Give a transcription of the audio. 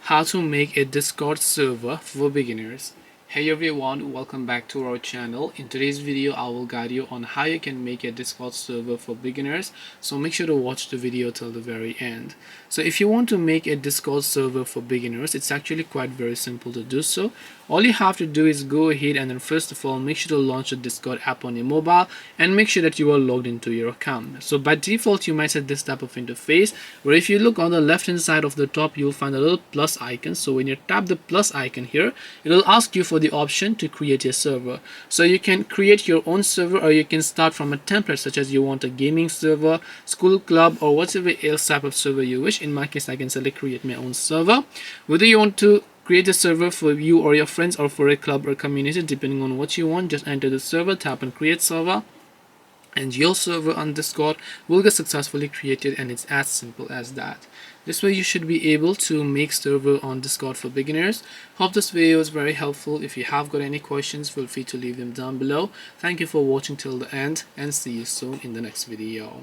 How to make a Discord server for beginners. Hey everyone, welcome back to our channel. In today's video I will guide you on how you can make a Discord server for beginners, so make sure to watch the video till the very end. So if you want to make a Discord server for beginners, it's actually quite very simple to do so. All you have to do is go ahead and then first of all make sure to launch the Discord app on your mobile and make sure that you are logged into your account. So by default you might set this type of interface where if you look on the left hand side of the top you'll find a little plus icon. So when you tap the plus icon here, it will ask you for the option to create a server. So you can create your own server, or you can start from a template such as you want a gaming server, school club, or whatever else type of server you wish. In my case I can select create my own server. Whether you want to create a server for you or your friends or for a club or community, depending on what you want, just enter the server, tap on create server, and your server on Discord will get successfully created, and it's as simple as that. This way you should be able to make server on Discord for beginners. Hope this video is very helpful. If you have got any questions, feel free to leave them down below. Thank you for watching till the end, and see you soon in the next video.